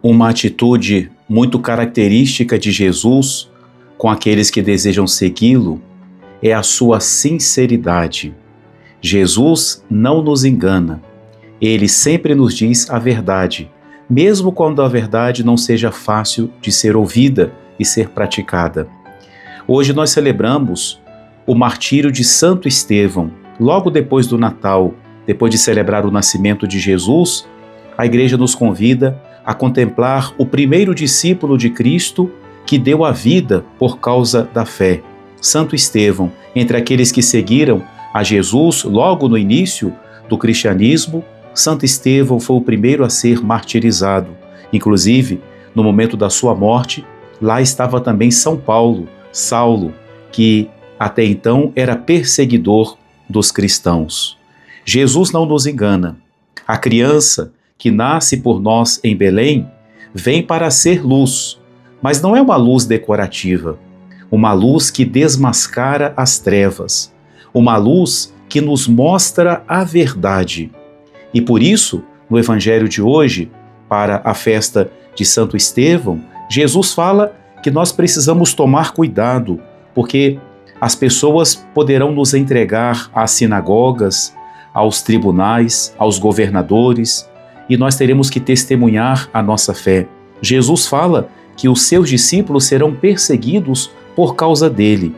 Uma atitude muito característica de Jesus com aqueles que desejam segui-lo é a sua sinceridade. Jesus não nos engana. Ele sempre nos diz a verdade, mesmo quando a verdade não seja fácil de ser ouvida e ser praticada. Hoje nós celebramos o martírio de Santo Estevão. Logo depois do Natal, depois de celebrar o nascimento de Jesus, a Igreja nos convida a contemplar o primeiro discípulo de Cristo que deu a vida por causa da fé, Santo Estevão. Entre aqueles que seguiram a Jesus logo no início do cristianismo, Santo Estevão foi o primeiro a ser martirizado. Inclusive, no momento da sua morte, lá estava também São Paulo, Saulo, que até então era perseguidor dos cristãos. Jesus não nos engana. A criança que nasce por nós em Belém vem para ser luz, mas não é uma luz decorativa, uma luz que desmascara as trevas, uma luz que nos mostra a verdade. E por isso, no Evangelho de hoje, para a festa de Santo Estevão, Jesus fala que nós precisamos tomar cuidado, porque as pessoas poderão nos entregar às sinagogas, aos tribunais, aos governadores, e nós teremos que testemunhar a nossa fé. Jesus fala que os seus discípulos serão perseguidos por causa dele.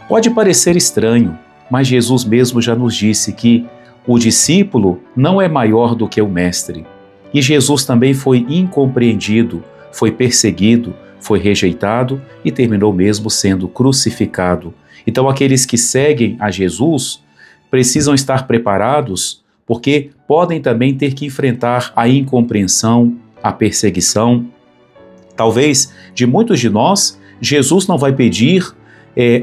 Pode parecer estranho, mas Jesus mesmo já nos disse que o discípulo não é maior do que o mestre. E Jesus também foi incompreendido, foi perseguido, foi rejeitado e terminou mesmo sendo crucificado. Então aqueles que seguem a Jesus precisam estar preparados, porque podem também ter que enfrentar a incompreensão, a perseguição. Talvez de muitos de nós, Jesus não vai pedir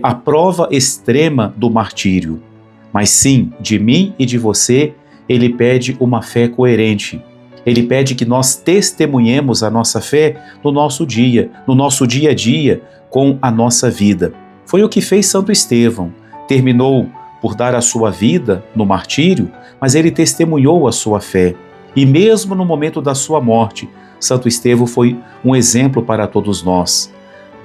a prova extrema do martírio, mas sim, de mim e de você, ele pede uma fé coerente. Ele pede que nós testemunhemos a nossa fé no nosso dia a dia, com a nossa vida. Foi o que fez Santo Estevão. Terminou por dar a sua vida no martírio, mas ele testemunhou a sua fé. E mesmo no momento da sua morte, Santo Estevão foi um exemplo para todos nós.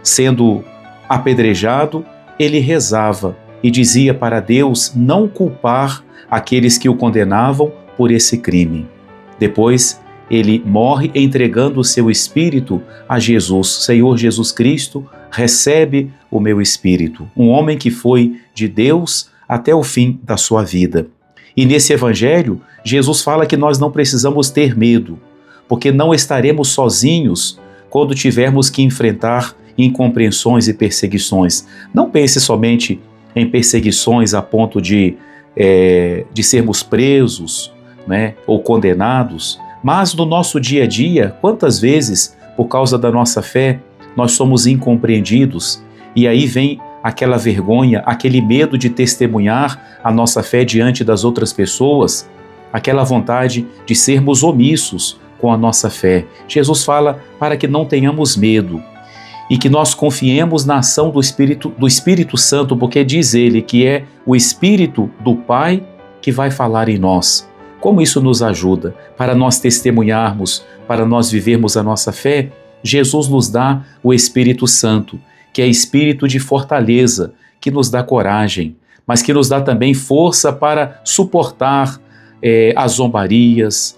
Sendo apedrejado, ele rezava e dizia para Deus não culpar aqueles que o condenavam por esse crime. Depois, ele morre entregando o seu espírito a Jesus. Senhor Jesus Cristo, recebe o meu espírito. Um homem que foi de Deus até o fim da sua vida. E nesse evangelho, Jesus fala que nós não precisamos ter medo, porque não estaremos sozinhos quando tivermos que enfrentar incompreensões e perseguições. Não pense somente em perseguições a ponto de sermos presos, né, ou condenados, mas no nosso dia a dia, quantas vezes, por causa da nossa fé, nós somos incompreendidos, e aí vem aquela vergonha, aquele medo de testemunhar a nossa fé diante das outras pessoas, aquela vontade de sermos omissos com a nossa fé. Jesus fala para que não tenhamos medo e que nós confiemos na ação do Espírito Santo, porque diz ele que é o Espírito do Pai que vai falar em nós. Como isso nos ajuda para nós testemunharmos, para nós vivermos a nossa fé? Jesus nos dá o Espírito Santo, que é espírito de fortaleza, que nos dá coragem, mas que nos dá também força para suportar as zombarias,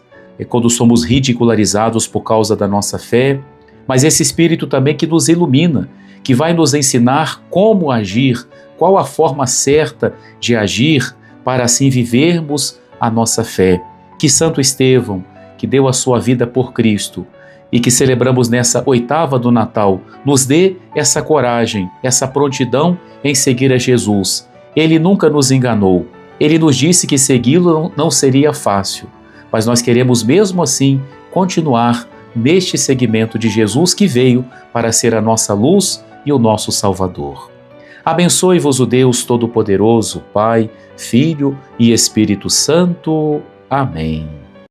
quando somos ridicularizados por causa da nossa fé. Mas esse espírito também que nos ilumina, que vai nos ensinar como agir, qual a forma certa de agir para assim vivermos a nossa fé. Que Santo Estevão, que deu a sua vida por Cristo, e que celebramos nessa oitava do Natal, nos dê essa coragem, essa prontidão em seguir a Jesus. Ele nunca nos enganou. Ele nos disse que segui-lo não seria fácil, mas nós queremos mesmo assim continuar neste seguimento de Jesus que veio para ser a nossa luz e o nosso Salvador. Abençoe-vos o Deus Todo-Poderoso, Pai, Filho e Espírito Santo. Amém.